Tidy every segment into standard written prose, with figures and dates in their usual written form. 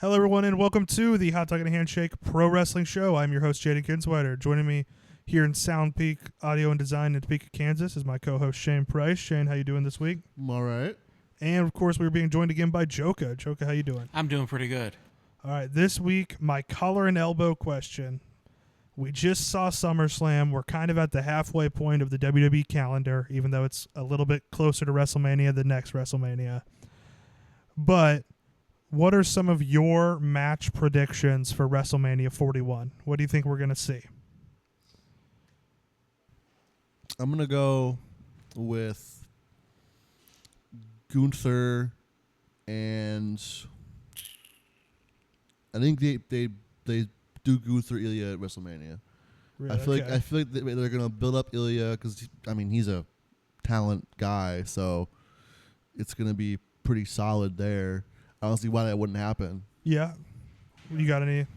Hello, everyone, and welcome to the Hot Dog and Handshake Pro Wrestling Show. I'm your host, Jayden and Shane. Joining me here in Sound Peak Audio and Design in Topeka, Kansas, is my co-host Shane Price. Shane, how you doing this week? I'm all right. And of course, we're being joined again by Jolka. Jolka, how you doing? I'm doing pretty good. All right, this week, my collar and elbow question. We just saw Summerslam. We're kind of at the halfway point of the WWE calendar, even though it's a little bit closer to WrestleMania than next WrestleMania. But what are some of your match predictions for WrestleMania 41? What do you think we're going to see? I'm going to go with Gunther, and I think they do Gunther Ilya at WrestleMania. Really? I feel like they're going to build up Ilya because he's a talent guy, so it's going to be pretty solid there. I don't see why that wouldn't happen. Yeah. You got any?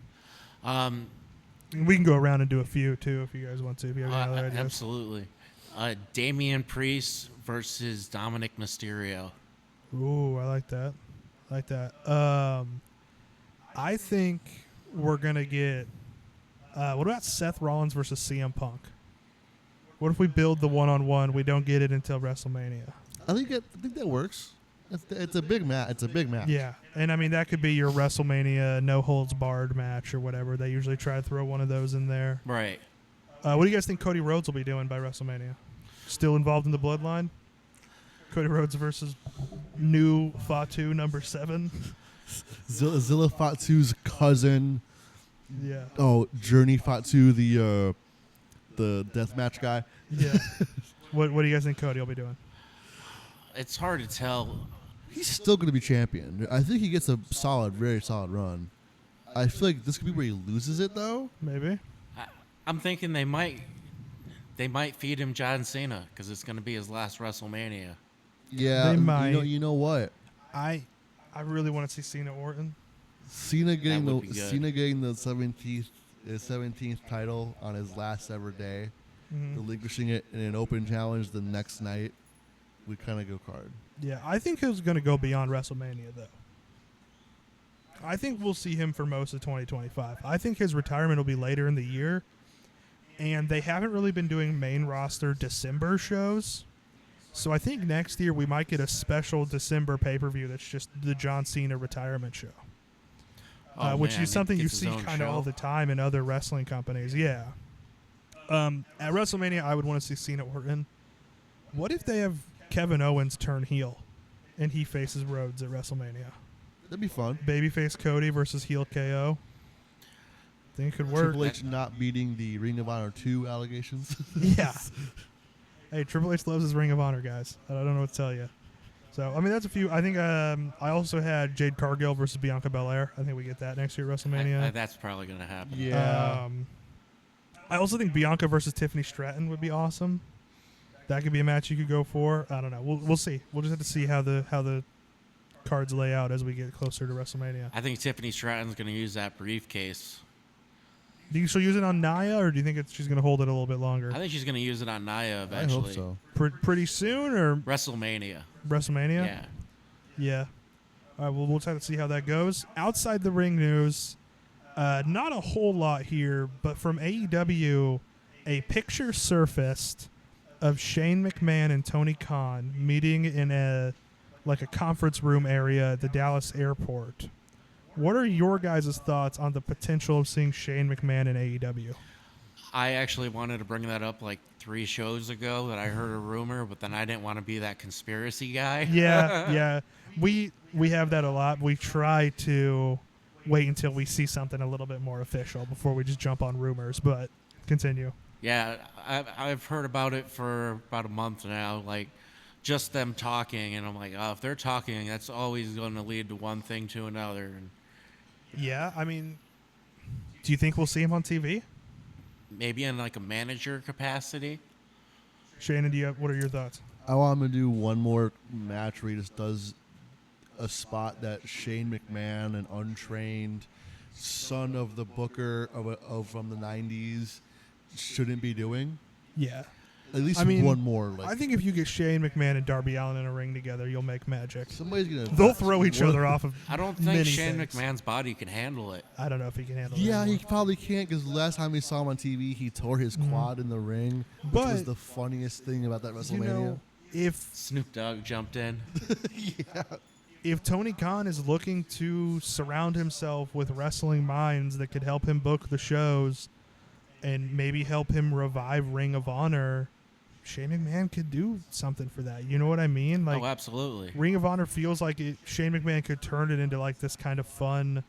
We can go around and do a few, too, if you guys want to. If you have any other ideas. Absolutely. Damian Priest versus Dominic Mysterio. Ooh, I like that. I think we're going to get... what about Seth Rollins versus CM Punk? What if we build the one-on-one, we don't get it until WrestleMania? I think that works. It's a big match. Yeah, and I mean that could be your WrestleMania no holds barred match or whatever. They usually try to throw one of those in there. Right. What do you guys think Cody Rhodes will be doing by WrestleMania? Still involved in the bloodline? Cody Rhodes versus new Fatu number 7. Zilla Fatu's cousin. Yeah. Oh, Journey Fatu, the deathmatch guy. Yeah. What do you guys think Cody will be doing? It's hard to tell. He's still going to be champion. I think he gets a very solid run. I feel like this could be where he loses it, though. Maybe. I'm thinking they might feed him John Cena because it's going to be his last WrestleMania. Yeah, they might. You know what? I really want to see Cena Orton. Cena getting the Mm-hmm. 17th title on his last ever day, relinquishing it in an open challenge the next night. We kind of go card. Yeah, I think he's going to go beyond WrestleMania, though. I think we'll see him for most of 2025. I think his retirement will be later in the year, and they haven't really been doing main roster December shows. So I think next year we might get a special December pay-per-view that's just the John Cena retirement show, which is something you see kind of all the time in other wrestling companies. Yeah. At WrestleMania, I would want to see Cena Orton. What if they have Kevin Owens turn heel, and he faces Rhodes at WrestleMania? That'd be fun. Babyface Cody versus heel KO. Think it could work. Triple H not beating the Ring of Honor 2 allegations. Yeah. Hey, Triple H loves his Ring of Honor, guys. I don't know what to tell you. So, I mean, that's a few. I think I also had Jade Cargill versus Bianca Belair. I think we get that next year at WrestleMania. That's probably going to happen. Yeah. I also think Bianca versus Tiffany Stratton would be awesome. That could be a match you could go for. I don't know. We'll see. We'll just have to see how the cards lay out as we get closer to WrestleMania. I think Tiffany Stratton's going to use that briefcase. Do you think she'll use it on Nia, or do you think she's going to hold it a little bit longer? I think she's going to use it on Nia eventually. I hope so. Pretty soon, or WrestleMania? WrestleMania? Yeah. All right, well, we'll have to see how that goes. Outside the ring news, not a whole lot here, but from AEW, a picture surfaced of Shane McMahon and Tony Khan meeting in a conference room area at the Dallas airport. What are your guys' thoughts on the potential of seeing Shane McMahon in AEW? I actually wanted to bring that up 3 shows ago that I heard a rumor, but then I didn't want to be that conspiracy guy. Yeah. We have that a lot. We try to wait until we see something a little bit more official before we just jump on rumors, but continue. Yeah, I've heard about it for about a month now, just them talking, and I'm like, oh, if they're talking, that's always going to lead to one thing to another. And yeah, I mean, do you think we'll see him on TV? Maybe in a manager capacity. Shannon, what are your thoughts? I want him to do one more match where he just does a spot that Shane McMahon, an untrained son of the booker from the 90s, shouldn't be doing. Yeah. At least I mean, one more. Like, I think if you get Shane McMahon and Darby Allin in a ring together, you'll make magic. somebody's gonna. They'll throw each other off of. I don't many think Shane things. McMahon's body can handle it. I don't know if he can handle. Yeah, it he probably can't because last time we saw him on TV, he tore his quad in the ring, which was But- the funniest thing about that You WrestleMania. know, if Snoop Dogg jumped in. Yeah. if Tony Khan is looking to surround himself with wrestling minds that could help him book the shows and maybe help him revive Ring of Honor, Shane McMahon could do something for that. You know what I mean? Like, Oh, absolutely. Ring of Honor feels like Shane McMahon could turn it into like this kind of fun,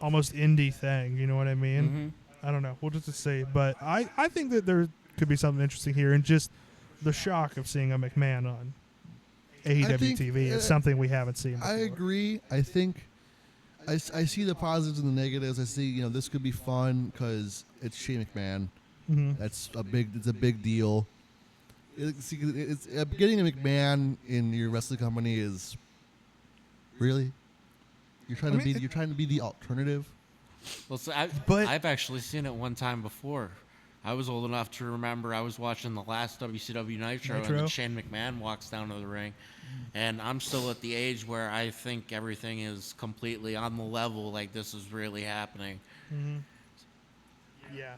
almost indie thing. You know what I mean? I don't know. We'll just see. But I think that there could be something interesting here, and just the shock of seeing a McMahon on AEW think, TV is something we haven't seen before. I agree. I think I see the positives and the negatives. I see, this could be fun because it's Shane McMahon. That's it's a big deal. It's getting a McMahon in your wrestling company is really you're trying to be the alternative. Well, so But- I've actually seen it one time before. I was old enough to remember I was watching the last WCW Nitro, and then Shane McMahon walks down to the ring. And I'm still at the age where I think everything is completely on the level, like this is really happening. Yeah.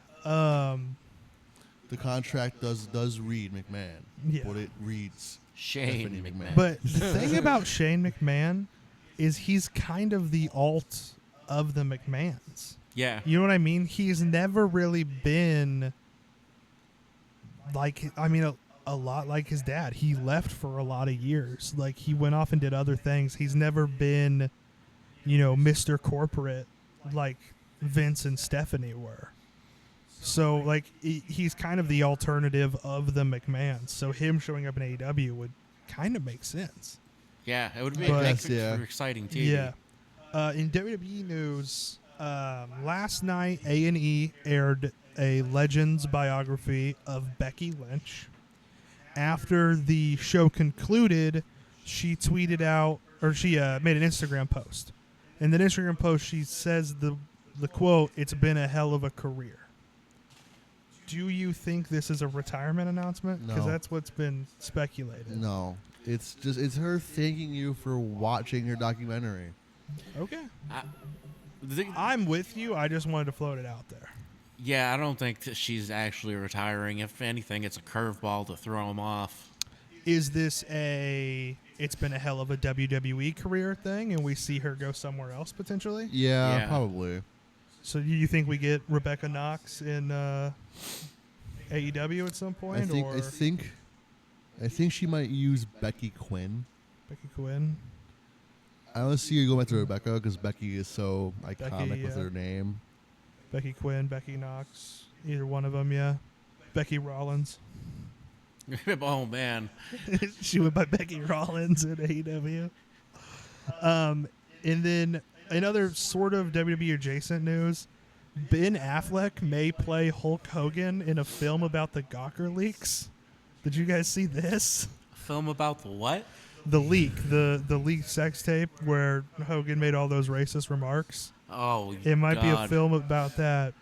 The contract does read McMahon, Yeah. but it reads Shane Stephanie McMahon. But the thing about Shane McMahon is he's kind of the alt of the McMahons. Yeah. You know what I mean? He's never really been like, a lot like his dad. He left for a lot of years. Like, he went off and did other things. He's never been, Mr. Corporate like Vince and Stephanie were. So, like, he's kind of the alternative of the McMahons. So him showing up in AEW would kind of make sense. Yeah, it would be But- for exciting TV. Yeah. In WWE news, last night A&E aired a Legends biography of Becky Lynch. After the show concluded, she tweeted out, or she made an Instagram post. In that Instagram post, she says the quote, "It's been a hell of a career." Do you think this is a retirement announcement? Because No. that's what's been speculated. No, it's her thanking you for watching her documentary. Okay. The- I'm with you. I just wanted to float it out there. yeah, I don't think that she's actually retiring. If anything, it's a curveball to throw him off. Is this it's been a hell of a WWE career thing and we see her go somewhere else potentially? Yeah, Yeah. probably. So you think we get Rebecca Knox in AEW at some point? Or I think she might use Becky Quinn. Becky Quinn? I don't see her going back to Rebecca because Becky is so iconic with yeah. her name. Becky Quinn, Becky Knox. Either one of them, yeah. Becky Rollins. Oh, man. She went by Becky Rollins in AEW. And then another sort of WWE adjacent news. Ben Affleck may play Hulk Hogan in a film about the Gawker leaks. Did you guys see this? Film about the what? The leak, the leaked sex tape where Hogan made all those racist remarks. Oh, It might be a God. film about that.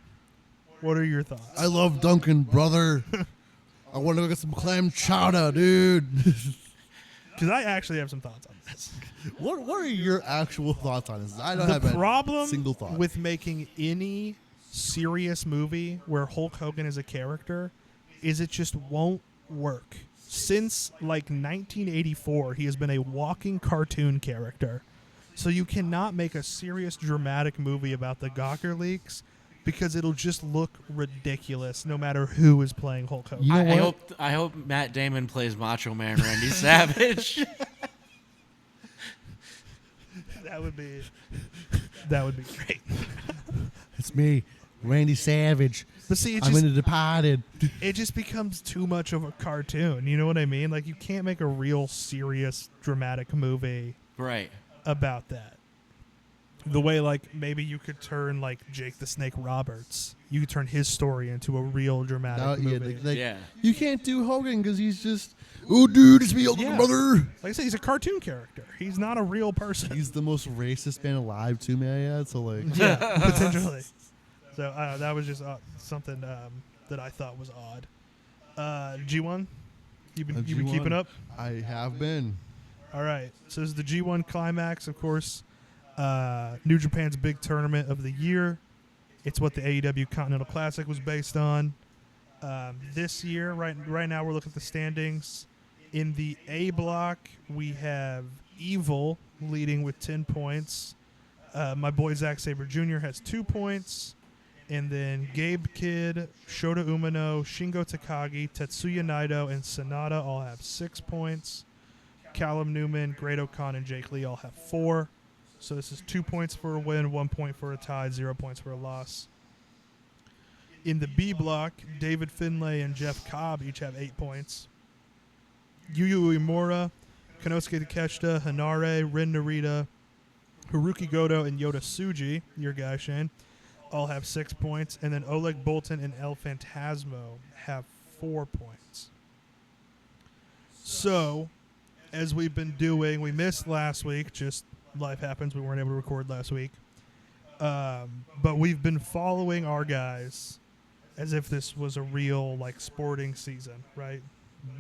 What are your thoughts? I love Duncan, brother. I want to go get some clam chowder, dude. Because I actually have some thoughts on this. What are your actual thoughts on this? I don't The have a problem single thought. with making any serious movie where Hulk Hogan is a character is it just won't work. Since like 1984, he has been a walking cartoon character. So you cannot make a serious dramatic movie about the Gawker leaks because it'll just look ridiculous no matter who is playing Hulk Hogan. You know what? I hope Matt Damon plays Macho Man Randy Savage. That would be great. It's me, Randy Savage. But see, I'm in The Departed. it just becomes too much of a cartoon. You know what I mean? Like, you can't make a real serious dramatic movie Right. about that. The way, like, maybe you could turn, like, Jake the Snake Roberts. You could turn his story into a real dramatic movie. Yeah. You can't do Hogan because he's just, oh, dude, it's me, older Yeah. brother. Like I said, he's a cartoon character. He's not a real person. He's the most racist man alive, too, man. So, like, Yeah, potentially. So that was just something that I thought was odd. G1? You've been G1. keeping up? I have been. All right. So this is the G1 Climax, of course. New Japan's big tournament of the year. It's what the AEW Continental Classic was based on. This year, right now, we're looking at the standings. In the A block, we have Evil leading with 10 points. My boy Zack Sabre Jr. has 2 points. And then Gabe Kidd, Shota Umino, Shingo Takagi, Tetsuya Naito, and Sonata all have 6 points. Callum Newman, Great O'Con, and Jake Lee all have 4. So this is 2 points for a win, 1 point for a tie, 0 points for a loss. In the B block, David Finlay and Jeff Cobb each have 8 points. Yuya Uemura, Konosuke Takeshita, Hanare, Rin Narita, Haruki Goto, and Yota Tsuji, your guy Shane, all have 6 points. And then Oleg Boltin and El Phantasmo have 4 points. So, as we've been doing, we missed last week, just life happens, we weren't able to record last week. But we've been following our guys as if this was a real sporting season, right?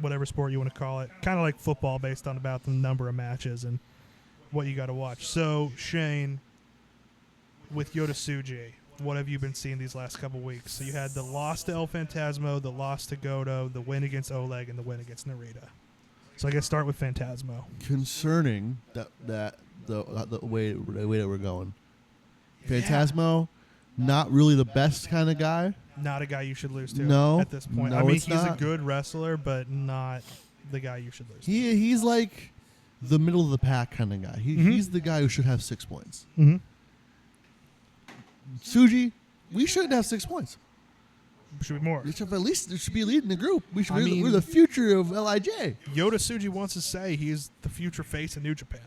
Whatever sport you want to call it. Kind of like football based on about the number of matches and what you got to watch. So, Shane, with Yota Tsuji, what have you been seeing these last couple weeks? So you had the loss to El Phantasmo, the loss to Goto, the win against Oleg, and the win against Narita. So I guess start with Phantasmo. Concerning that the way that we're going. Phantasmo, not really the best kind of guy. Not a guy you should lose to at this point. No, I mean, he's a good wrestler, but not the guy you should lose to. He's like the middle of the pack kind of guy. He's the guy who should have 6 points. Mm-hmm. Tsuji, we shouldn't have 6 points. Should be more. At least there should be leading the group. We're the future of LIJ. Yota Tsuji wants to say he's the future face of New Japan,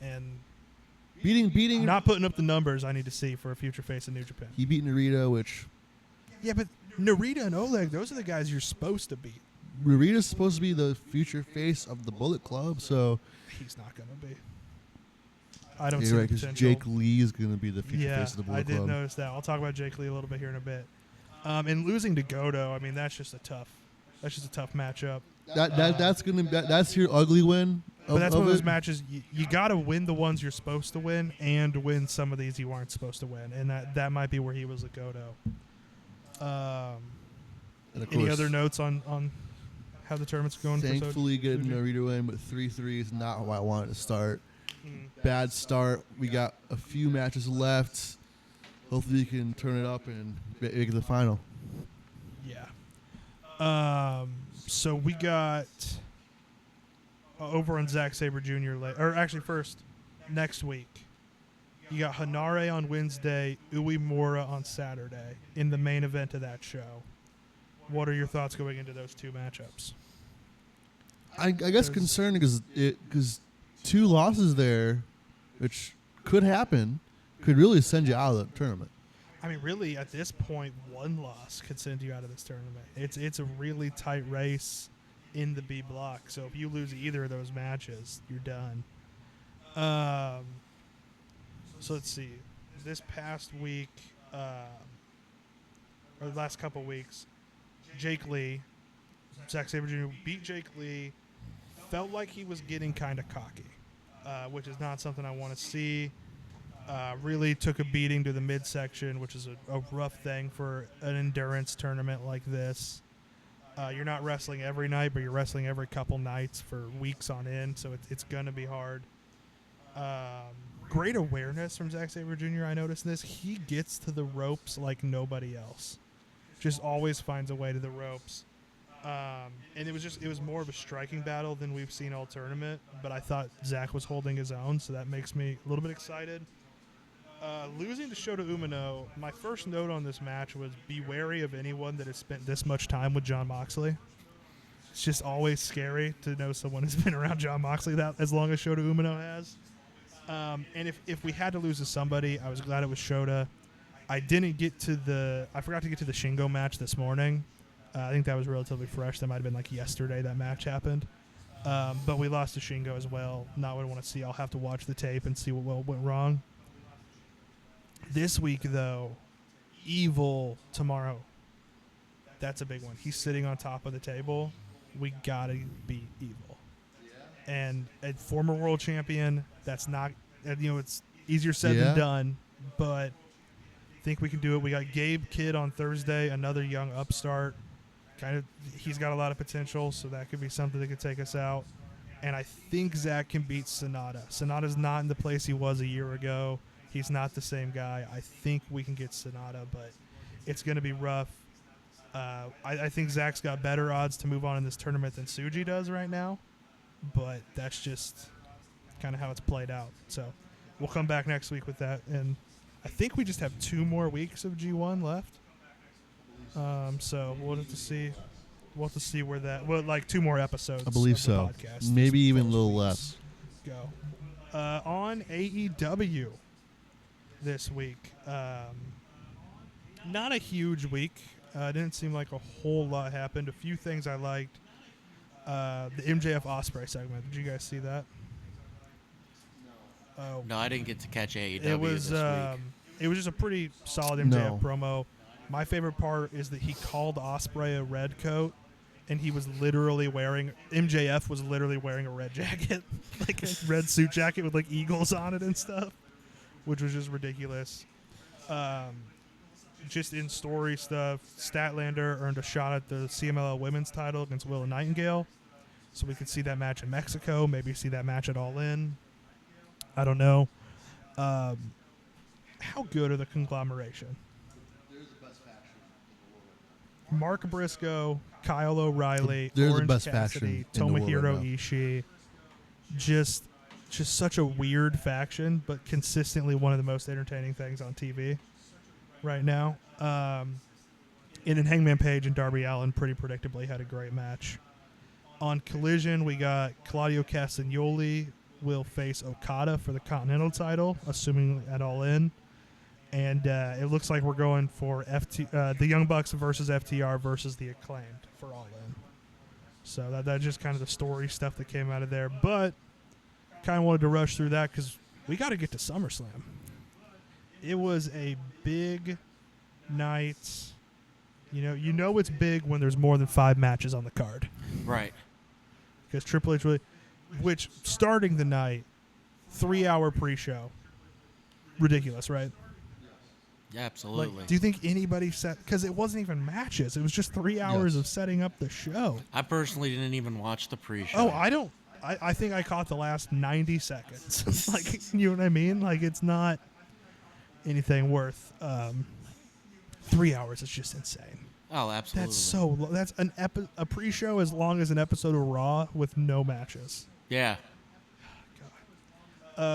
and beating not putting up the numbers I need to see for a future face of New Japan. He beat Narita, which but Narita and Oleg, those are the guys you're supposed to beat. Narita's supposed to be the future face of the Bullet Club, so he's not going to be. I don't see right, the because potential. Jake Lee is going to be the future face of the Bullet Club. I did notice that. I'll talk about Jake Lee a little bit here in a bit. And losing to Goto, I mean, that's just a tough matchup. That's your ugly win. But that's one of those matches you got to win the ones you're supposed to win and win some of these you aren't supposed to win, and that might be where he was at Goto. Any other notes on how the tournament's going? Thankfully, getting Narita win, but 3-3 is not how I wanted to start. Bad start. We got a few matches left. Hopefully, we can turn it up and make it to the final. Yeah. So we got over on Zack Sabre Jr. Or actually, first next week, you got Hanare on Wednesday, Uemura on Saturday in the main event of that show. What are your thoughts going into those two matchups? I guess concerning because 2 losses there, which could happen, could really send you out of the tournament. I mean, really, at this point, 1 loss could send you out of this tournament. It's a really tight race in the B block. So if you lose either of those matches, you're done. So let's see. This past week, or the last couple weeks, Jake Lee, Zack Sabre Jr. beat Jake Lee. Felt like he was getting kind of cocky, which is not something I want to see. Really took a beating to the midsection, which is a rough thing for an endurance tournament like this. You're not wrestling every night, but you're wrestling every couple nights for weeks on end, so it's going to be hard. Great awareness from Zack Sabre Jr. I noticed this. He gets to the ropes like nobody else. Just always finds a way to the ropes. And it was more of a striking battle than we've seen all tournament, but I thought Zach was holding his own, so that makes me a little bit excited. Losing to Shota Umino, my first note on this match was be wary of anyone that has spent this much time with Jon Moxley. It's just always scary to know someone has been around Jon Moxley that as long as Shota Umino has. And if we had to lose to somebody, I was glad it was Shota. I forgot to get to the Shingo match this morning. I think that was relatively fresh. That might have been like yesterday that match happened. But we lost to Shingo as well. Not what I want to see. I'll have to watch the tape and see what went wrong. This week, though, Evil tomorrow. That's a big one. He's sitting on top of the table. We gotta beat Evil. And a former world champion. That's not. It's easier said than done. But I think we can do it. We got Gabe Kidd on Thursday, another young upstart. He's got a lot of potential, so that could be something that could take us out. And I think Zach can beat Sonata. Sonata's not in the place he was a year ago. He's not the same guy. I think we can get Sonata, but it's going to be rough. I think Zach's got better odds to move on in this tournament than Suji does right now, but that's just kind of how it's played out. So we'll come back next week with that, and I think we just have 2 more weeks of G1 left. So we'll have to see. We'll have to see where that. Well, like 2 more episodes. I believe of the so. Podcast Maybe even a little less. Go on AEW this week. Not a huge week. Didn't seem like a whole lot happened. A few things I liked. The MJF Ospreay segment. Did you guys see that? No, I didn't get to catch AEW It was this week. It was just a pretty solid MJF promo. My favorite part is that he called Ospreay a red coat, and he was literally MJF was literally wearing a red jacket, like a red suit jacket with like eagles on it and stuff, which was just ridiculous. Just in story stuff, Statlander earned a shot at the CMLL women's title against Willow Nightingale, so we could see that match in Mexico, maybe see that match at All In. I don't know. How good are the Conglomeration? Mark Briscoe, Kyle O'Reilly, They're the Orange best Cassidy, faction in the world Tomohiro right now. Ishii. Just such a weird faction, but consistently one of the most entertaining things on TV right now. And then Hangman Page and Darby Allin pretty predictably had a great match. On Collision, we got Claudio Castagnoli will face Okada for the Continental title, assuming at All In. And it looks like we're going for the Young Bucks versus FTR versus the Acclaimed for All In. So that's just kind of the story stuff that came out of there. But kind of wanted to rush through that because we got to get to SummerSlam. It was a big night. You know it's big when there's more than 5 matches on the card. Right. Because Triple H which starting the night, 3-hour pre-show. Ridiculous, right? Yeah, absolutely. Like, do you think anybody because it wasn't even matches. It was just 3 hours of setting up the show. I personally didn't even watch the pre-show. Oh, I don't. I think I caught the last 90 seconds. Like, you know what I mean? Like, it's not anything worth 3 hours. It's just insane. Oh, absolutely. That's a pre-show as long as an episode of Raw with no matches. Yeah.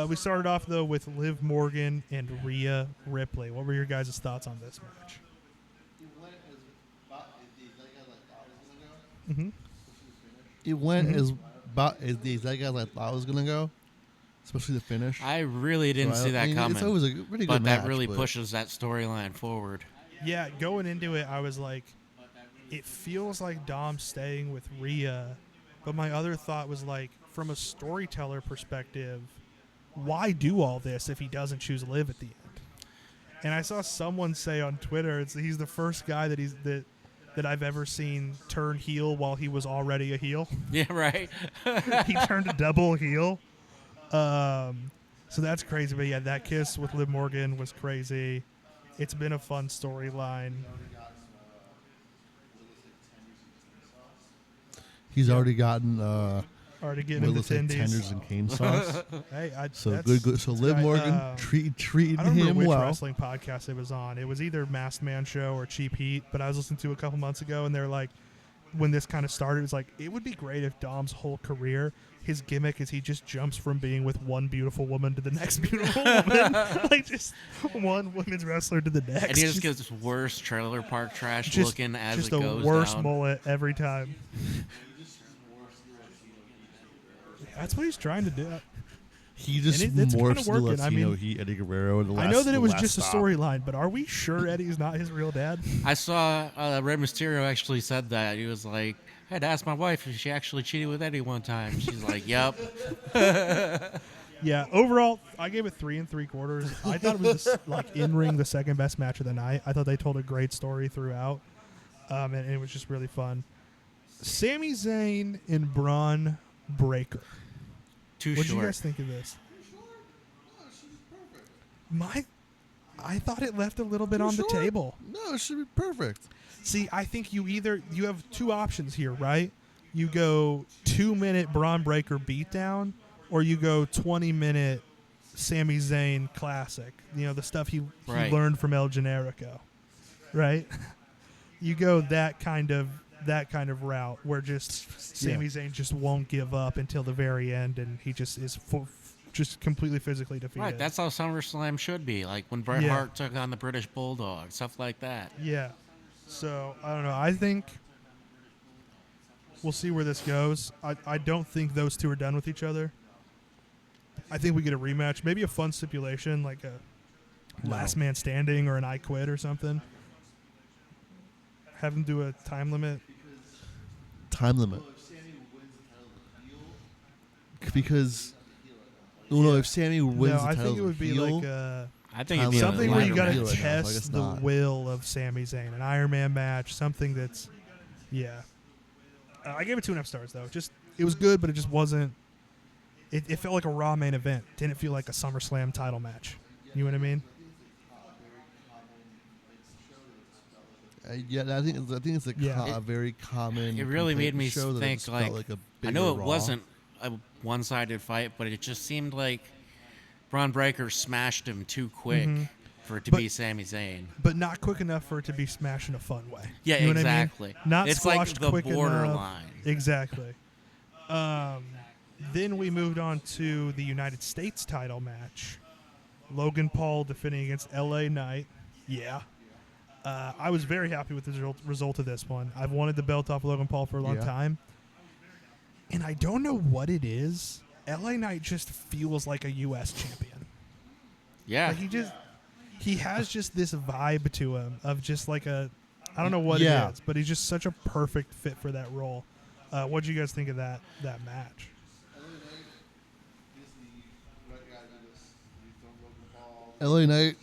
We started off, though, with Liv Morgan and Rhea Ripley. What were your guys' thoughts on this match? It went as the exact guys I thought it was going to go, especially the finish. I really didn't see that coming. It's always a pretty good match. But that really pushes that storyline forward. Yeah, going into it, I was like, it feels like Dom's staying with Rhea. But my other thought was like, from a storyteller perspective, why do all this if he doesn't choose Liv at the end? And I saw someone say on Twitter, he's the first guy that I've ever seen turn heel while he was already a heel. Yeah, right. He turned a double heel. So that's crazy. But yeah, that kiss with Liv Morgan was crazy. It's been a fun storyline. He's already gotten Already getting into tenders and cane sauce. Hey, so good. So Liv Morgan treating I don't remember him which well. wrestling podcast it was on. It was either Masked Man Show or Cheap Heat, but I was listening to a couple months ago, and they're like, when this kind of started, it's like, it would be great if Dom's whole career, his gimmick is he just jumps from being with one beautiful woman to the next beautiful woman. Like, just one women's wrestler to the next. And he just gets worse trailer park trash looking as it goes down. Just the worst mullet every time. That's what he's trying to do. He just morphs the Latino Eddie Guerrero in the last I know that it was just stop. a storyline, but are we sure Eddie's not his real dad? I saw Rey Mysterio actually said that. He was like, I had to ask my wife if she actually cheated with Eddie one time. She's like, yep. Yeah, overall, I gave it 3 3/4. I thought it was in ring the second best match of the night. I thought they told a great story throughout. and it was just really fun. Sami Zayn and Braun Breaker. Too What short. do you guys think of this? I thought it left a little bit on the table. No, it should be perfect. See, I think you have two options here, right? You go 2-minute Braun Breaker beatdown, or you go 20-minute Sami Zayn classic. You know, the stuff he learned from El Generico, right? You go that kind of route where just Sami Zayn just won't give up until the very end, and he just is just completely physically defeated. Right, that's how SummerSlam should be. Like when Bret Hart took on the British Bulldog, stuff like that. Yeah. So, I don't know. I think we'll see where this goes. I don't think those two are done with each other. I think we get a rematch. Maybe a fun stipulation, like a last man standing or an I quit or something. Have them do a time limit. Time limit. Because... No, if Sammy wins the title, I think it would be like I think it'd be something where you got to right test the will of Sami Zayn, an Iron Man match, something that's, I gave it 2.5 stars though. Just it was good, but it just wasn't. It felt like a Raw main event. Didn't feel like a SummerSlam title match. You know what I mean? I think it's a very common. It really made me show that think like a I know it Raw. wasn't a one-sided fight, but it just seemed like Braun Breaker smashed him too quick for it to be Sami Zayn. But not quick enough for it to be smashed in a fun way. Yeah, you know exactly. What I mean? Not it's squashed like the quick borderline. enough. Exactly. Then we moved on to the United States title match. Logan Paul defending against LA Knight. Yeah. I was very happy with the result of this one. I've wanted the belt off Logan Paul for a long time. And I don't know what it is. LA Knight just feels like a U.S. champion. Yeah. Like he has just this vibe to him of just like I don't know what it is, but he's just such a perfect fit for that role. What do you guys think of that match? LA Knight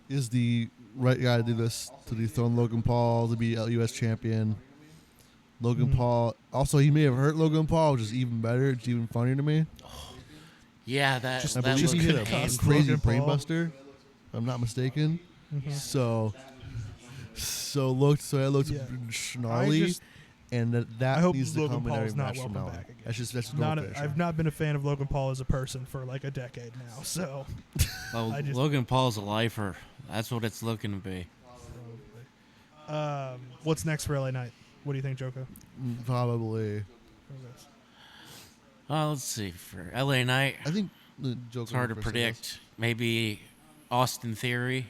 is the right guy to do this, to dethrone Logan Paul, to be U.S. champion. Logan Paul. Also, he may have hurt Logan Paul, which is even better. It's even funnier to me. Yeah, that I believe he hit a painful. crazy Logan Paul. brainbuster, if I'm not mistaken. So it looked snarly, and that I hope needs to Logan come in every Paul's not match from welcome now on. back again. That's Not normal. I've not been a fan of Logan Paul as a person for like a decade now. So Logan Paul's a lifer. That's what it's looking to be. what's next for LA Knight? What do you think, Jolka? Probably. Let's see. For LA Knight, I think the Joker. it's hard to predict. Maybe Austin Theory.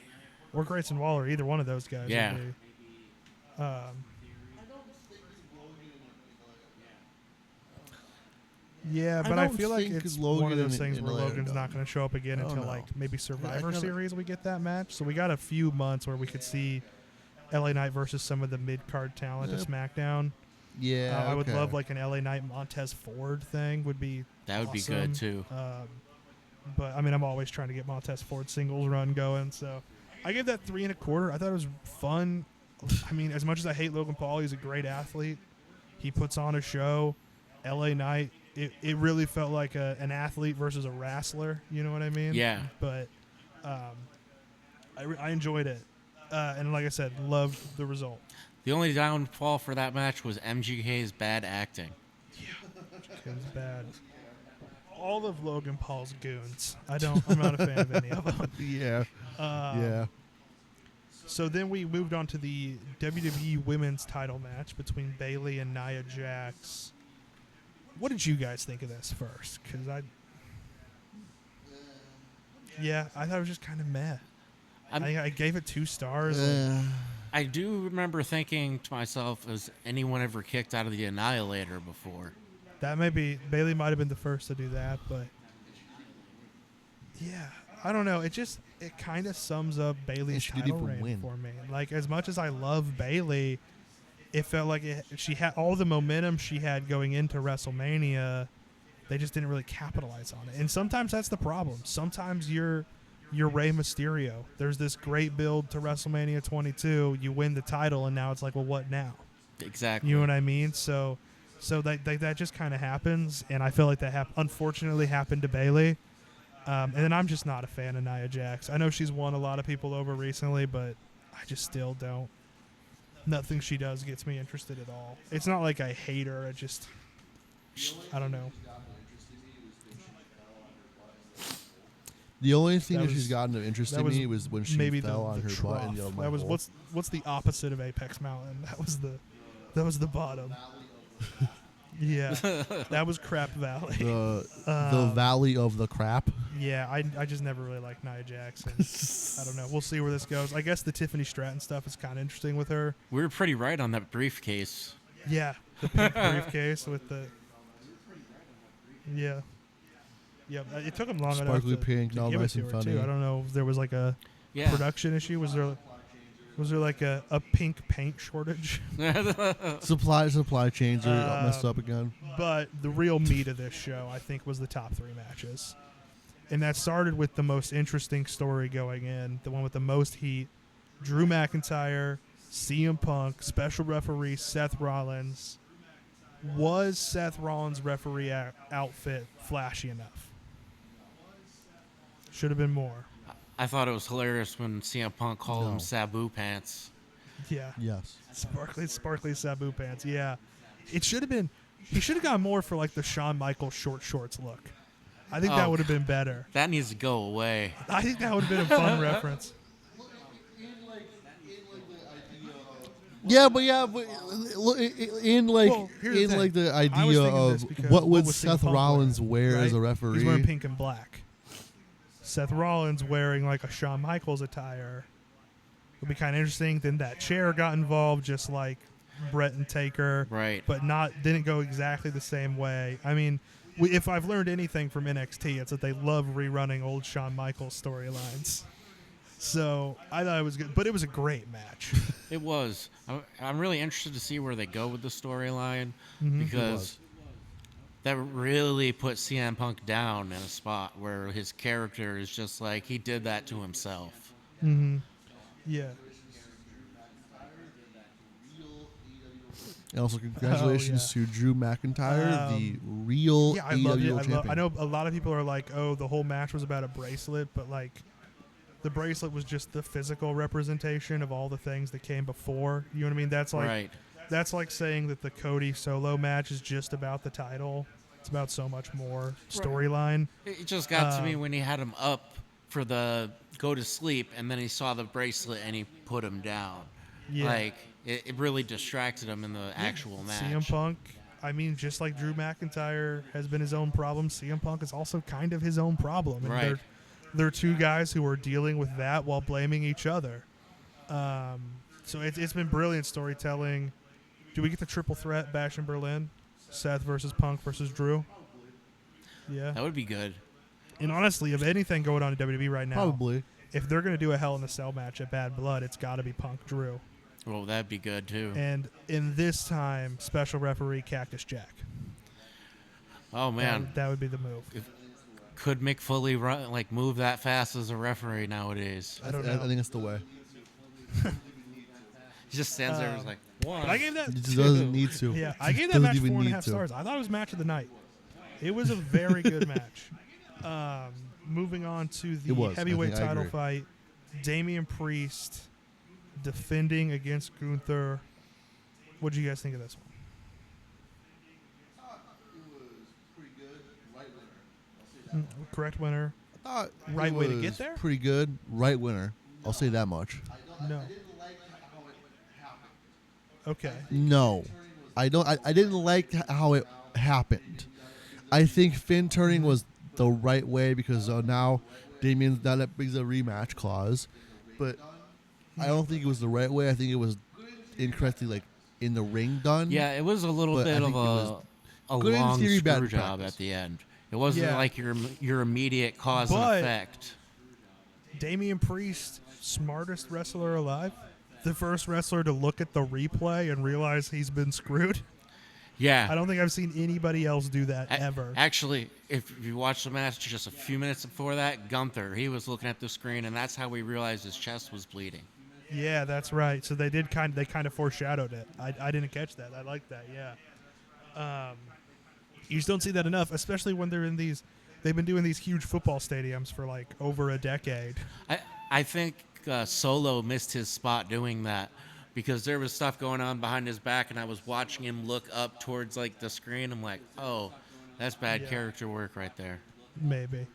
Or Grayson Waller, either one of those guys. Yeah. Would be, yeah, but I feel like it's one of those things where Logan's not going to show up again until like maybe Survivor Series we get that match. So we got a few months where we could see LA Knight versus some of the mid-card talent of SmackDown. Yeah, I would love like an LA Knight Montez Ford thing. Would be That would be awesome. good too. But I mean, I'm always trying to get Montez Ford singles run going. So I gave that 3.25. I thought it was fun. I mean, as much as I hate Logan Paul, he's a great athlete. He puts on a show. LA Knight, it really felt like an athlete versus a wrestler. You know what I mean? Yeah. But I enjoyed it. And like I said, loved the result. The only downfall for that match was MGK's bad acting. It was bad. All of Logan Paul's goons. I'm not a fan of any of them. Yeah. So then we moved on to the WWE Women's Title match between Bayley and Nia Jax. What did you guys think of this first? Because I thought it was just kind of meh. I gave it 2 stars. I do remember thinking to myself, has anyone ever kicked out of the Annihilator before? That may be, Bayley might have been the first to do that, but yeah, I don't know. It kind of sums up Bayley's title reign for me. Like, as much as I love Bayley, it felt like she had all the momentum she had going into WrestleMania. They just didn't really capitalize on it. And sometimes that's the problem. Sometimes you're you're Rey Mysterio. There's this great build to WrestleMania 22. You win the title, and now it's like, well, what now? Exactly. You know what I mean? So that just kind of happens, and I feel like that unfortunately happened to Bayley. And then I'm just not a fan of Nia Jax. I know she's won a lot of people over recently, but I just still don't. Nothing she does gets me interested at all. It's not like I hate her. I don't know. The only thing that she's gotten of interest in me was when she maybe fell on her trough. butt and yelled, that was what's the opposite of Apex Mountain? That was the bottom. Yeah, that was Crap Valley. The Valley of the Crap. Yeah, I just never really liked Nia Jax. I don't know. We'll see where this goes. I guess the Tiffany Stratton stuff is kind of interesting with her. We were pretty right on that briefcase. Yeah, the pink briefcase with the. Yeah. Yeah, it took them long Sparkly enough pink, to all give nice it to and her funny. too. I don't know if there was like a production issue. Was there like a pink paint shortage? Supply chains are messed up again. But the real meat of this show, I think, was the top 3 matches. And that started with the most interesting story going in, the one with the most heat. Drew McIntyre, CM Punk, special referee Seth Rollins. Was Seth Rollins' referee outfit flashy enough? Should have been more. I thought it was hilarious when CM Punk called him Sabu Pants. Yeah. Yes. Sparkly Sabu Pants. Yeah. It should have been. He should have gone more for like the Shawn Michaels short shorts look. I think that would have been better. That needs to go away. I think that would have been a fun reference. Yeah, but in the idea of what would Seth Rollins wear as a referee? He's wearing pink and black. Seth Rollins wearing like a Shawn Michaels attire would be kind of interesting. Then that chair got involved, just like Brett and Taker, right? But didn't go exactly the same way. I mean, if I've learned anything from NXT, it's that they love rerunning old Shawn Michaels storylines. So I thought it was good, but it was a great match. It was. I'm really interested to see where they go with the storyline because that really put CM Punk down in a spot where his character is just like he did that to himself. Mm-hmm. Yeah. And also, congratulations to Drew McIntyre, the real AEW champion. I know a lot of people are like, "Oh, the whole match was about a bracelet," but like, the bracelet was just the physical representation of all the things that came before. You know what I mean? That's like saying that the Cody solo match is just about the title. It's about so much more storyline. It just got to me when he had him up for the go to sleep, and then he saw the bracelet and he put him down. Yeah. Like, it really distracted him in the actual match. CM Punk, I mean, just like Drew McIntyre has been his own problem, CM Punk is also kind of his own problem. And they're two guys who are dealing with that while blaming each other. So it's been brilliant storytelling. Do we get the triple threat Bash in Berlin? Seth versus Punk versus Drew? Yeah. That would be good. And honestly, if anything going on in WWE right now, probably, if they're going to do a Hell in a Cell match at Bad Blood, it's got to be Punk Drew. Well, that'd be good too. And in this time, special referee Cactus Jack. Oh man, that would be the move. Could Mick Foley move that fast as a referee nowadays? I don't know. I think it's the way. He just stands there and is like, one. But I gave that he just doesn't need to. Yeah, I gave that match 4.5 stars. I thought it was match of the night. It was a very good match. Moving on to the heavyweight title fight, Damian Priest defending against Gunther. What did you guys think of this one? Correct winner. I thought right way to get there? Pretty good. Right winner. I'll say that much. No. Okay. No. I didn't like how it happened. I think Finn turning was the right way because now Damien's now that brings a rematch clause. But I don't think it was the right way. I think it was incorrectly in the ring done. Yeah, it was a little bit of a long screw job at the end. It wasn't like your immediate cause and effect. Damian Priest, smartest wrestler alive. The first wrestler to look at the replay and realize he's been screwed. Yeah. I don't think I've seen anybody else do that ever. Actually, if you watch the match just a few minutes before that, Gunther, he was looking at the screen, and that's how we realized his chest was bleeding. Yeah, that's right. So they kind of foreshadowed it. I didn't catch that. I like that. Yeah. You just don't see that enough, especially when they're in these. They've been doing these huge football stadiums for like over a decade. I think Solo missed his spot doing that because there was stuff going on behind his back, and I was watching him look up towards like the screen. I'm like, oh, that's bad character work right there. Maybe.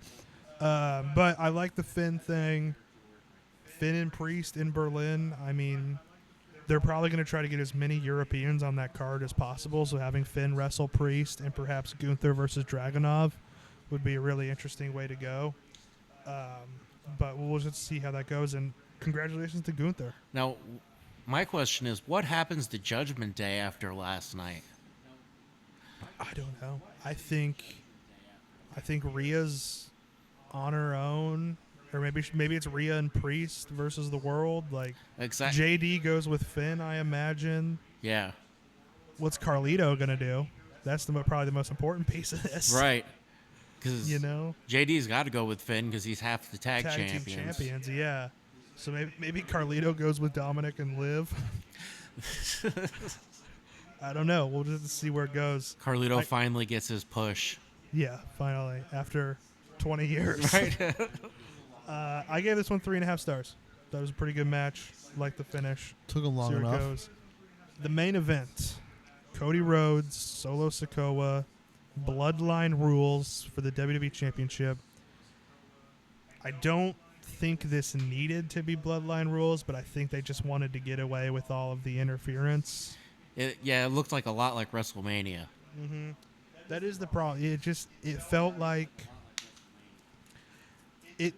But I like the Finn thing. Finn and Priest in Berlin. I mean, they're probably going to try to get as many Europeans on that card as possible. So having Finn wrestle Priest and perhaps Gunther versus Dragunov would be a really interesting way to go. But we'll just see how that goes. And congratulations to Gunther. Now, my question is, what happens to Judgment Day after last night? I don't know. I think Rhea's on her own. Or maybe it's Rhea and Priest versus the world. Like exactly. JD goes with Finn, I imagine. Yeah. What's Carlito gonna do? That's probably the most important piece of this. Right. Because JD's got to go with Finn because he's half the tag team champions. Yeah. So maybe Carlito goes with Dominic and Liv. I don't know. We'll just see where it goes. Carlito finally gets his push. Yeah, finally after 20 years. Right. I gave this one 3.5 stars. That was a pretty good match. Like the finish. Took him long enough. Goes. The main event: Cody Rhodes, Solo Sikoa, Bloodline rules for the WWE Championship. I don't think this needed to be Bloodline rules, but I think they just wanted to get away with all of the interference. It looked like a lot like WrestleMania. Mm-hmm. That is the problem. It felt like it.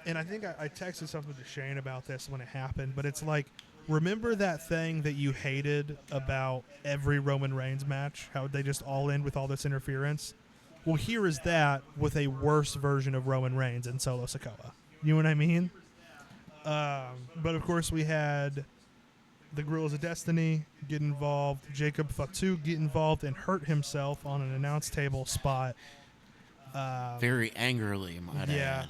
And I think I texted something to Shane about this when it happened, but it's like, remember that thing that you hated about every Roman Reigns match? How they just all end with all this interference? Well, here is that with a worse version of Roman Reigns and Solo Sikoa. You know what I mean? But, of course, we had the Gorillas of Destiny get involved. Jacob Fatu get involved and hurt himself on an announce table spot. Very angrily, might add.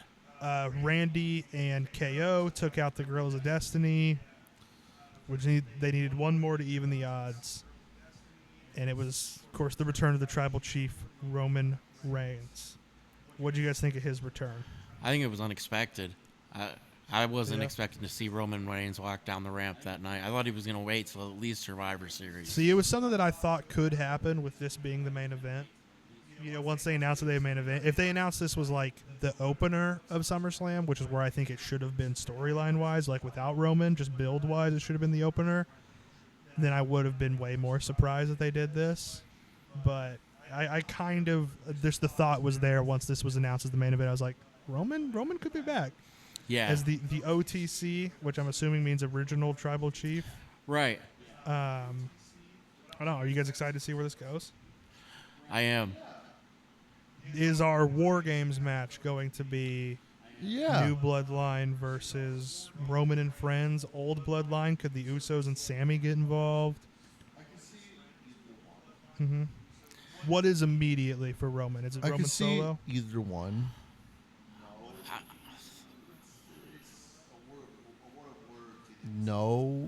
Randy and KO took out the Gorillas of Destiny, which they needed one more to even the odds. And it was, of course, the return of the Tribal Chief, Roman Reigns. What did you guys think of his return? I think it was unexpected. I wasn't expecting to see Roman Reigns walk down the ramp that night. I thought he was going to wait till at least Survivor Series. See, it was something that I thought could happen with this being the main event. Once they announced that they had main event, if they announced this was like the opener of SummerSlam, which is where I think it should have been storyline-wise, like without Roman, just build-wise, it should have been the opener, then I would have been way more surprised that they did this. But I kind of, just the thought was there once this was announced as the main event. I was like, Roman could be back. Yeah. As the OTC, which I'm assuming means original Tribal Chief. Right. I don't know. Are you guys excited to see where this goes? I am. Is our War Games match going to be New Bloodline versus Roman and Friends, Old Bloodline? Could the Usos and Sammy get involved? Mm-hmm. What is immediately for Roman? Is it Roman Solo? Either one. No,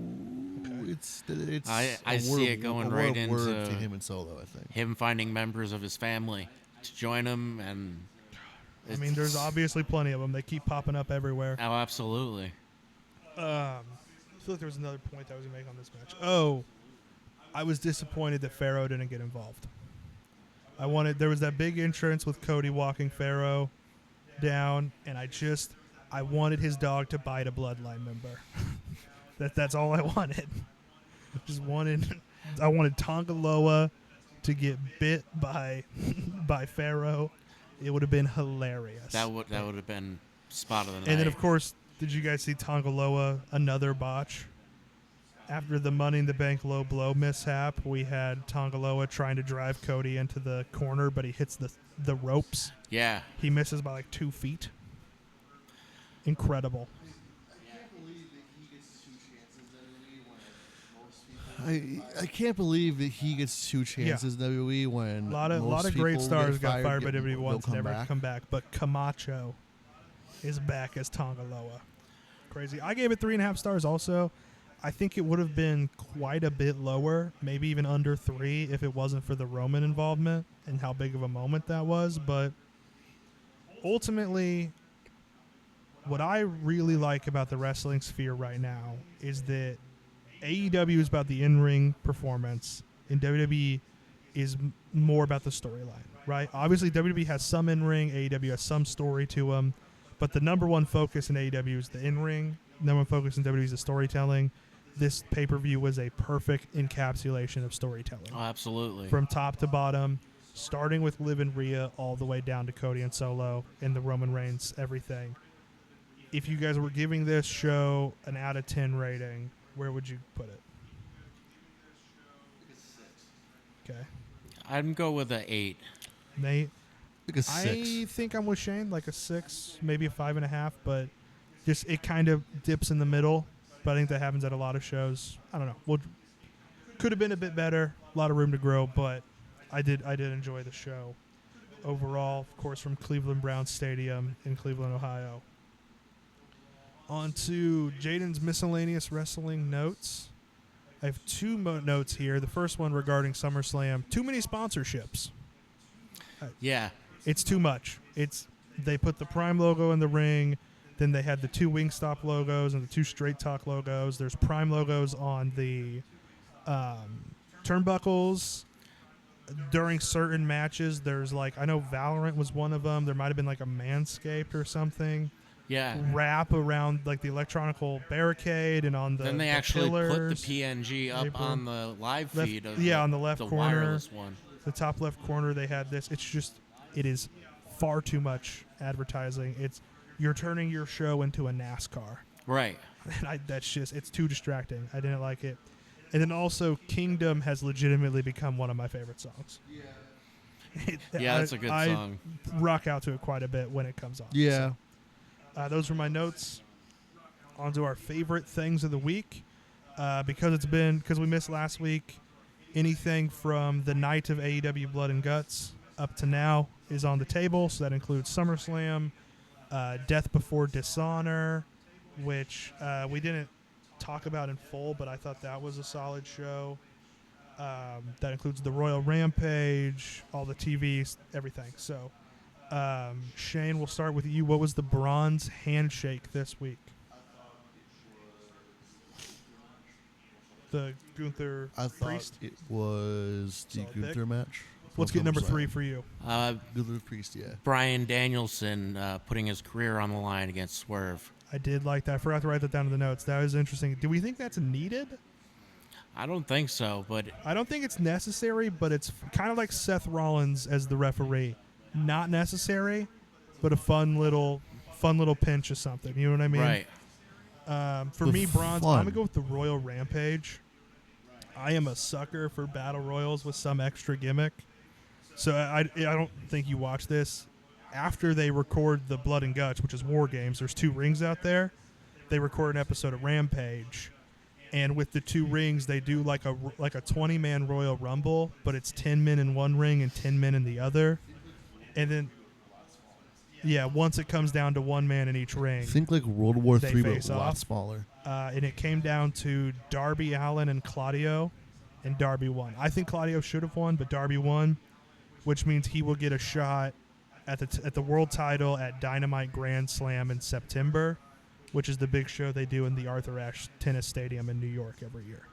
okay. It's. I see it going right into him and Solo. I think him finding members of his family to join him, and I mean, there's obviously plenty of them. They keep popping up everywhere. Oh, absolutely. I feel like there was another point I was gonna make on this match. Oh, I was disappointed that Pharaoh didn't get involved. There was that big entrance with Cody walking Pharaoh down, and I wanted his dog to bite a Bloodline member. That's all I wanted. I wanted Tonga Loa to get bit by Pharaoh. It would have been hilarious. That would have been spot of the night. And then, of course, did you guys see Tonga Loa, another botch? After the Money in the Bank low blow mishap, we had Tonga Loa trying to drive Cody into the corner, but he hits the ropes. Yeah. He misses by like 2 feet. Incredible. I can't believe that he gets 2 chances in WWE when a lot of great stars got fired by WWE once and never come back. But Camacho is back as Tongaloa. Crazy. I gave it 3.5 stars also. I think it would have been quite a bit lower, maybe even under 3 if it wasn't for the Roman involvement and how big of a moment that was. But ultimately, what I really like about the wrestling sphere right now is that AEW is about the in-ring performance, and WWE is more about the storyline, right? Obviously, WWE has some in-ring, AEW has some story to them, but the number one focus in AEW is the in-ring. Number one focus in WWE is the storytelling. This pay-per-view was a perfect encapsulation of storytelling. Oh, absolutely. From top to bottom, starting with Liv and Rhea all the way down to Cody and Solo and the Roman Reigns, everything. If you guys were giving this show an out of 10 rating, where would you put it? Okay. I'd go with an 8. Nate? Like a 6. I think I'm with Shane, like a 6, maybe a 5.5, but just it kind of dips in the middle. But I think that happens at a lot of shows. I don't know. Could have been a bit better, a lot of room to grow, but I did enjoy the show overall. Of course, from Cleveland Browns Stadium in Cleveland, Ohio. On to Jayden's miscellaneous wrestling notes. I have 2 notes here. The first one regarding SummerSlam. Too many sponsorships. Yeah. It's too much. They put the Prime logo in the ring. Then they had the 2 Wingstop logos and the 2 Straight Talk logos. There's Prime logos on the turnbuckles. During certain matches, there's I know Valorant was one of them. There might have been a Manscaped or something. Yeah. Wrap around the electronical barricade and on the Then they actually pillars. put the PNG up on the live feed of on the left the corner. wireless one. The top left corner, they had this. It is far too much advertising. You're turning your show into a NASCAR. Right. And it's too distracting. I didn't like it. And then also, Kingdom has legitimately become one of my favorite songs. Yeah, that's a good song. I rock out to it quite a bit when it comes on. Yeah. So, those were my notes. On to our favorite things of the week. Because we missed last week, anything from the night of AEW Blood and Guts up to now is on the table. So that includes SummerSlam, Death Before Dishonor, which we didn't talk about in full, but I thought that was a solid show. That includes the Royal Rampage, all the TVs, everything. So, Shane, we'll start with you. What was the bronze handshake this week? The Gunther I thought Priest? it was the Solid Gunther pick. match. Let's get number 3 for you. Gunther Priest, yeah. Bryan Danielson putting his career on the line against Swerve. I did like that. I forgot to write that down in the notes. That was interesting. Do we think that's needed? I don't think so, but I don't think it's necessary, but it's kind of like Seth Rollins as the referee. Not necessary, but a fun little pinch of something. You know what I mean? right. For But bronze, I'm fun. going to go with the Royal Rampage. I am a sucker for battle royals with some extra gimmick. So I don't think you watch this. After they record the Blood and Guts, which is War Games, there's 2 rings out there. They record an episode of Rampage. And with the 2 rings, they do like a 20-man Royal Rumble, but it's 10 men in one ring and 10 men in the other. And then, once it comes down to 1 man in each ring. Think like World War They III, but face a lot off. smaller. And it came down to Darby Allin and Claudio, and Darby won. I think Claudio should have won, but Darby won, which means he will get a shot at the world title at Dynamite Grand Slam in September, which is the big show they do in the Arthur Ashe Tennis Stadium in New York every year.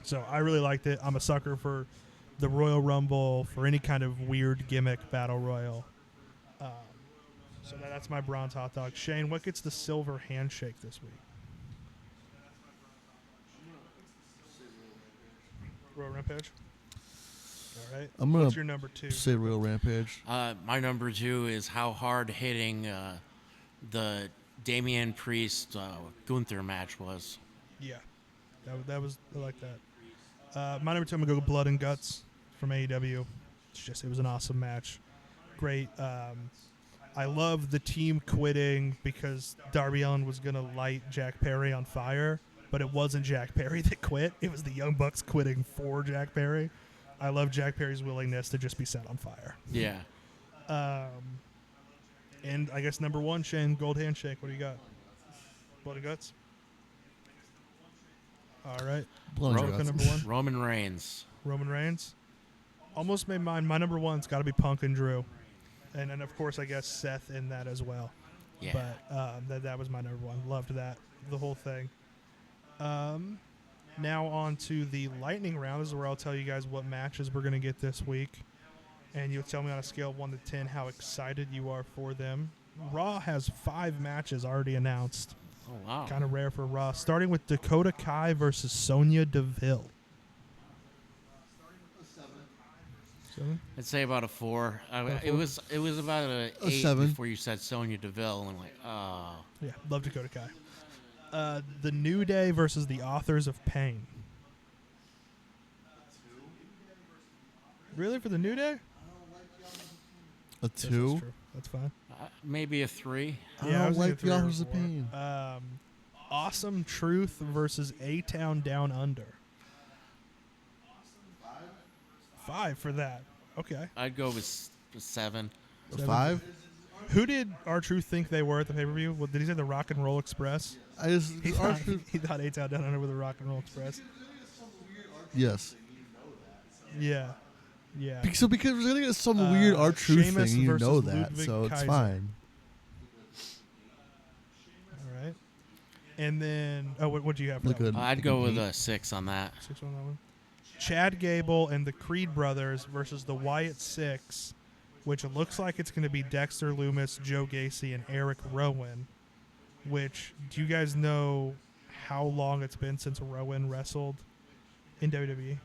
So I really liked it. I'm a sucker for the Royal Rumble, for any kind of weird gimmick battle royal. So that's my bronze hot dog. Shane, what gets the silver handshake this week? Royal Rampage? All right. I'm gonna What's your number 2? Say Royal Rampage. My number 2 is how hard hitting the Damian Priest Gunther match was. Yeah. That was, I like that. My number 2, I'm going to go Blood and Guts from AEW. It was an awesome match. Great. I love the team quitting because Darby Allin was going to light Jack Perry on fire, but it wasn't Jack Perry that quit. It was the Young Bucks quitting for Jack Perry. I love Jack Perry's willingness to just be set on fire. Yeah. And I guess number 1, Shane, Gold Handshake. What do you got? Blood and Guts? All right. Jolka, number 1. Roman Reigns. Roman Reigns. Almost made mine. My number 1's got to be Punk and Drew. And then, of course, I guess Seth in that as well. Yeah. But that was my number 1. Loved that. The whole thing. Now on to the lightning round. This is where I'll tell you guys what matches we're going to get this week. And you'll tell me on a scale of 1 to 10 how excited you are for them. Raw has 5 matches already announced. Oh, wow. Kind of rare for Raw. Starting with Dakota Kai versus Sonya Deville. 7? I'd say about a 4. It was about a 8 7 before you said Sonya Deville. And I'm like, oh. Yeah, love Dakota Kai. The New Day versus the Authors of Pain. Really, for the New Day? A 2. That's true. That's fine. Maybe a 3. I Yeah, I don't was thinking like 3 the or Authors of 4. Pain. Awesome Truth versus A-Town Down Under. 5 for that. Okay. I'd go with 7. A 5? Who did R-Truth think they were at the pay-per-view? Well, did he say the Rock and Roll Express? He He thought A-Town Down Under were the Rock and Roll Express. Yes. Yeah. Yeah. So because we're gonna get some weird R-Truth Sheamus thing, you versus know that, Ludwig so it's Kaiser. fine. All right. And then, what do you have for Look that one? good. I'd go with a 6 on that. 6 on that one. Chad Gable and the Creed brothers versus the Wyatt Six, which looks like it's going to be Dexter Lumis, Joe Gacy, and Eric Rowan. Which, do you guys know how long it's been since Rowan wrestled in WWE?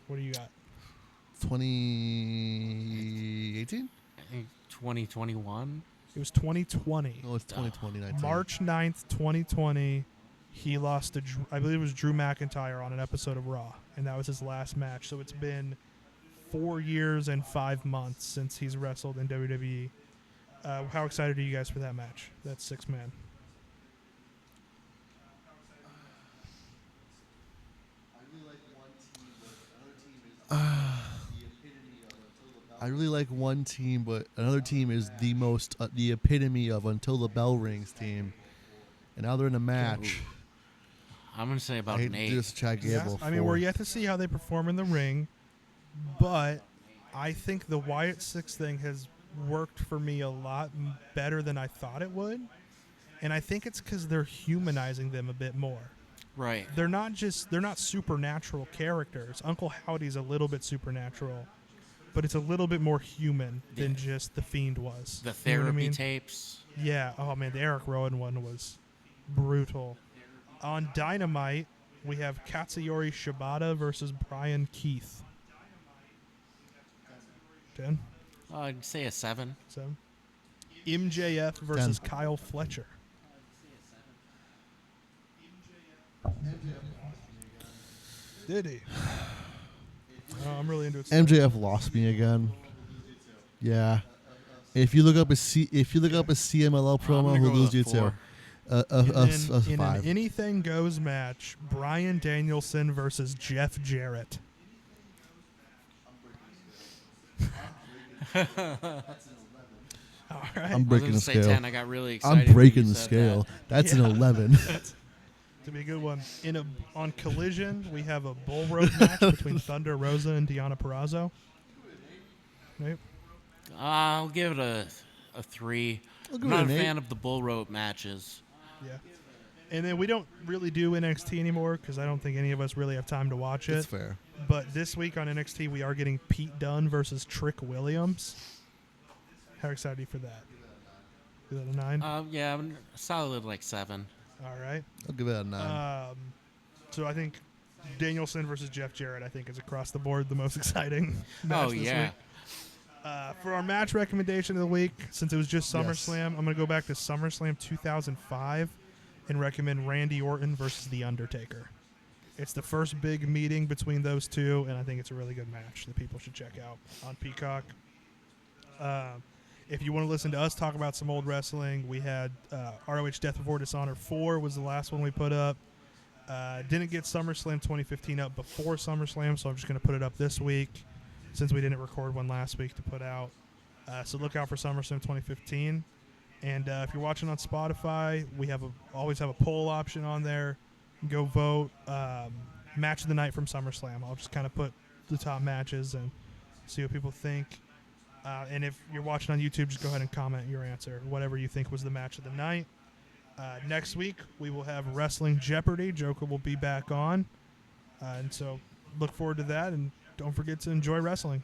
What do you got? 2018? I think 2021. It was 2020. No, it's 2020. 19. March 9th, 2020, he lost to, I believe it was Drew McIntyre on an episode of Raw, and that was his last match. So it's been 4 years and 5 months since he's wrestled in WWE. How excited are you guys for that match? That's 6-man. I really like one team, but another team is the epitome of Until the Bell Rings team. And now they're in a match. I'm going to say about I hate an to 8. do this to Chad Gable. I mean, we're yet to see how they perform in the ring, but I think the Wyatt Six thing has worked for me a lot better than I thought it would. And I think it's because they're humanizing them a bit more. Right. They're not supernatural characters. Uncle Howdy's a little bit supernatural, but it's a little bit more human than just the Fiend was. The You know what therapy I mean? tapes. Yeah. Oh man, the Eric Rowan one was brutal. On Dynamite, we have Katsuyori Shibata versus Brian Keith. 10? I'd say a 7. 7. MJF versus Kyle Fletcher. Did he? Oh, I'm really into it. MJF lost me again. Yeah. If you look up a CMLL promo, he'll lose you too. In 5. an anything goes match, Bryan Danielson versus Jeff Jarrett. All right. I'm breaking the scale. 10. I got really excited. I'm when breaking you the said scale. that. That's an 11. To be a good one. On Collision, we have a bull rope match between Thunder Rosa and Deonna Purrazzo. Right? I'll give it a 3. I'm not a fan of the bull rope matches. Yeah. And then we don't really do NXT anymore because I don't think any of us really have time to watch it. That's fair. But this week on NXT, we are getting Pete Dunne versus Trick Williams. How excited are you for that? Is that a 9? Yeah, I'm solid like 7. All right. I'll give it a 9. So I think Danielson versus Jeff Jarrett, I think, is across the board the most exciting match this yeah. week. For our match recommendation of the week, since it was just SummerSlam, I'm going to go back to SummerSlam 2005 and recommend Randy Orton versus The Undertaker. It's the first big meeting between those two, and I think it's a really good match that people should check out on Peacock. If you want to listen to us talk about some old wrestling, we had ROH Death Before Dishonor 4 was the last one we put up. Didn't get SummerSlam 2015 up before SummerSlam, so I'm just going to put it up this week since we didn't record one last week to put out. So look out for SummerSlam 2015. And if you're watching on Spotify, we always have a poll option on there. Go vote. Match of the night from SummerSlam. I'll just kind of put the top matches and see what people think. And if you're watching on YouTube, just go ahead and comment your answer, whatever you think was the match of the night. Next week, we will have Wrestling Jeopardy. Jolka will be back on. And so look forward to that, and don't forget to enjoy wrestling.